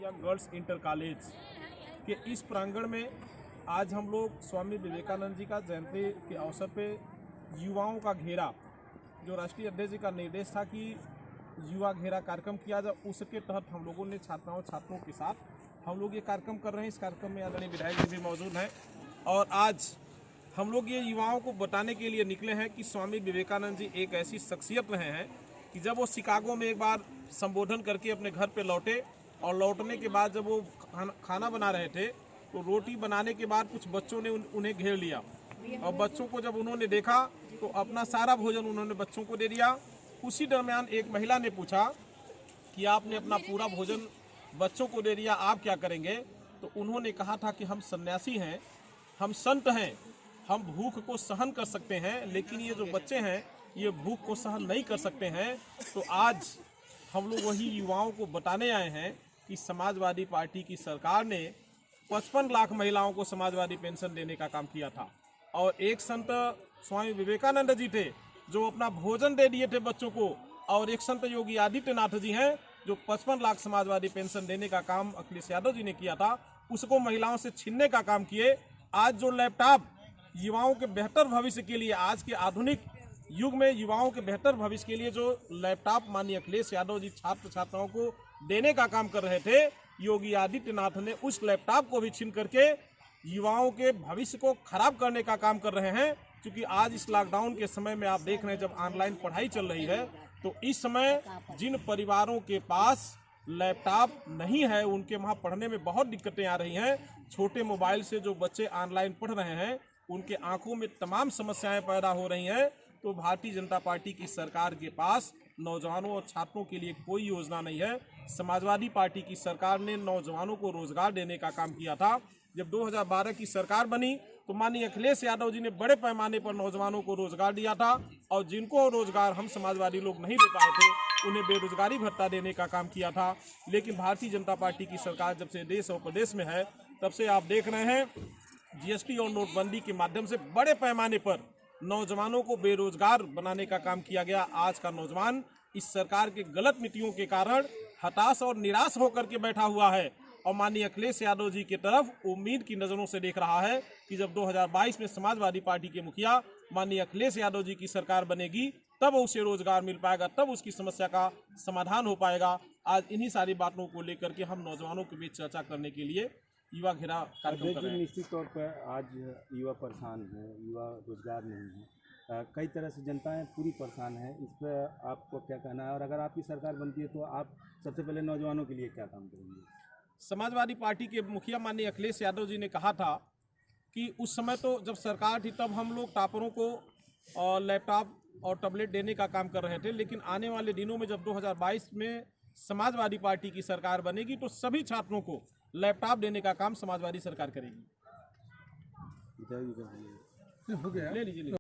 मुखिया girls inter college के इस प्रांगण में आज हम लोग स्वामी विवेकानंद जी का जयंती के अवसर पे युवाओं का घेरा, जो राष्ट्रीय अध्यक्ष जी का निर्देश था कि युवा घेरा कार्यक्रम किया जाए, उसके तहत हम लोगों ने छात्रों के साथ हम लोग ये कार्यक्रम कर रहे हैं। इस कार्यक्रम में आदरणीय विधायक जी भी मौजूद हैं और आज हम लोग ये युवाओं को बताने के लिए निकले हैं कि स्वामी विवेकानंद जी एक ऐसी शख्सियत रहे हैं कि जब वो शिकागो में एक बार संबोधन करके अपने घर पे लौटे और लौटने के बाद जब वो खाना बना रहे थे तो रोटी बनाने के बाद कुछ बच्चों ने उन्हें घेर लिया और बच्चों को जब उन्होंने देखा तो अपना सारा भोजन उन्होंने बच्चों को दे दिया। उसी दरमियान एक महिला ने पूछा कि आपने अपना पूरा भोजन बच्चों को दे दिया, आप क्या करेंगे? तो उन्होंने कहा था कि हम सन्यासी हैं, हम संत हैं, हम भूख को सहन कर सकते हैं, लेकिन ये जो बच्चे हैं ये भूख को सहन नहीं कर सकते हैं। तो आज हम लोग वही युवाओं को बताने आए हैं कि समाजवादी पार्टी की सरकार ने 55 लाख महिलाओं को समाजवादी पेंशन देने का काम किया था और एक संत स्वामी विवेकानंद जी थे जो अपना भोजन दे दिए थे बच्चों को, और एक संत योगी आदित्यनाथ जी हैं जो 55 लाख समाजवादी पेंशन देने का काम अखिलेश यादव जी ने किया था, उसको महिलाओं से छीनने का काम किए। आज जो लैपटॉप युवाओं के बेहतर भविष्य के लिए, आज के आधुनिक युग में युवाओं के बेहतर भविष्य के लिए जो लैपटॉप माननीय अखिलेश यादव जी छात्र छात्राओं को देने का काम कर रहे थे, योगी आदित्यनाथ ने उस लैपटॉप को भी छीन करके युवाओं के भविष्य को खराब करने का काम कर रहे हैं। क्योंकि आज इस लॉकडाउन के समय में आप देख रहे हैं जब ऑनलाइन पढ़ाई चल रही है तो इस समय जिन परिवारों के पास लैपटॉप नहीं है उनके वहाँ पढ़ने में बहुत दिक्कतें आ रही हैं। छोटे मोबाइल से जो बच्चे ऑनलाइन पढ़ रहे हैं उनके आंखों में तमाम समस्याएं पैदा हो रही हैं। तो भारतीय जनता पार्टी की सरकार के पास नौजवानों और छात्रों के लिए कोई योजना नहीं है। समाजवादी पार्टी की सरकार ने नौजवानों को रोजगार देने का काम किया था। जब 2012 की सरकार बनी तो माननीय अखिलेश यादव जी ने बड़े पैमाने पर नौजवानों को रोजगार दिया था और जिनको रोजगार हम समाजवादी लोग नहीं दे पाए थे उन्हें बेरोजगारी भत्ता देने का काम किया था। लेकिन भारतीय जनता पार्टी की सरकार जब से देश और प्रदेश में है तब से आप देख रहे हैं जीएसटी और नोटबंदी के माध्यम से बड़े पैमाने पर नौजवानों को बेरोजगार बनाने का काम किया गया। आज का नौजवान इस सरकार के गलत नीतियों के कारण हताश और निराश होकर के बैठा हुआ है और माननीय अखिलेश यादव जी की तरफ उम्मीद की नज़रों से देख रहा है कि जब 2022 में समाजवादी पार्टी के मुखिया माननीय अखिलेश यादव जी की सरकार बनेगी तब उसे रोजगार मिल पाएगा, तब उसकी समस्या का समाधान हो पाएगा। आज इन्हीं सारी बातों को लेकर के हम नौजवानों के बीच चर्चा करने के लिए युवा घेरा कार्यक्रम कर रहे हैं। निश्चित तौर पर आज युवा परेशान है, युवा रोजगार नहीं है, कई तरह से जनताएं पूरी परेशान है। इस पर आपको क्या कहना है और अगर आपकी सरकार बनती है तो आप सबसे पहले नौजवानों के लिए क्या काम करेंगे? समाजवादी पार्टी के मुखिया माननीय अखिलेश यादव जी ने कहा था कि उस समय तो जब सरकार थी तब हम लोग टॉपरों को लैपटॉप और टैबलेट देने का काम कर रहे थे, लेकिन आने वाले दिनों में जब 2022 में समाजवादी पार्टी की सरकार बनेगी तो सभी छात्रों को लैपटॉप देने का काम समाजवादी सरकार करेगी। हो गया, ले लीजिए।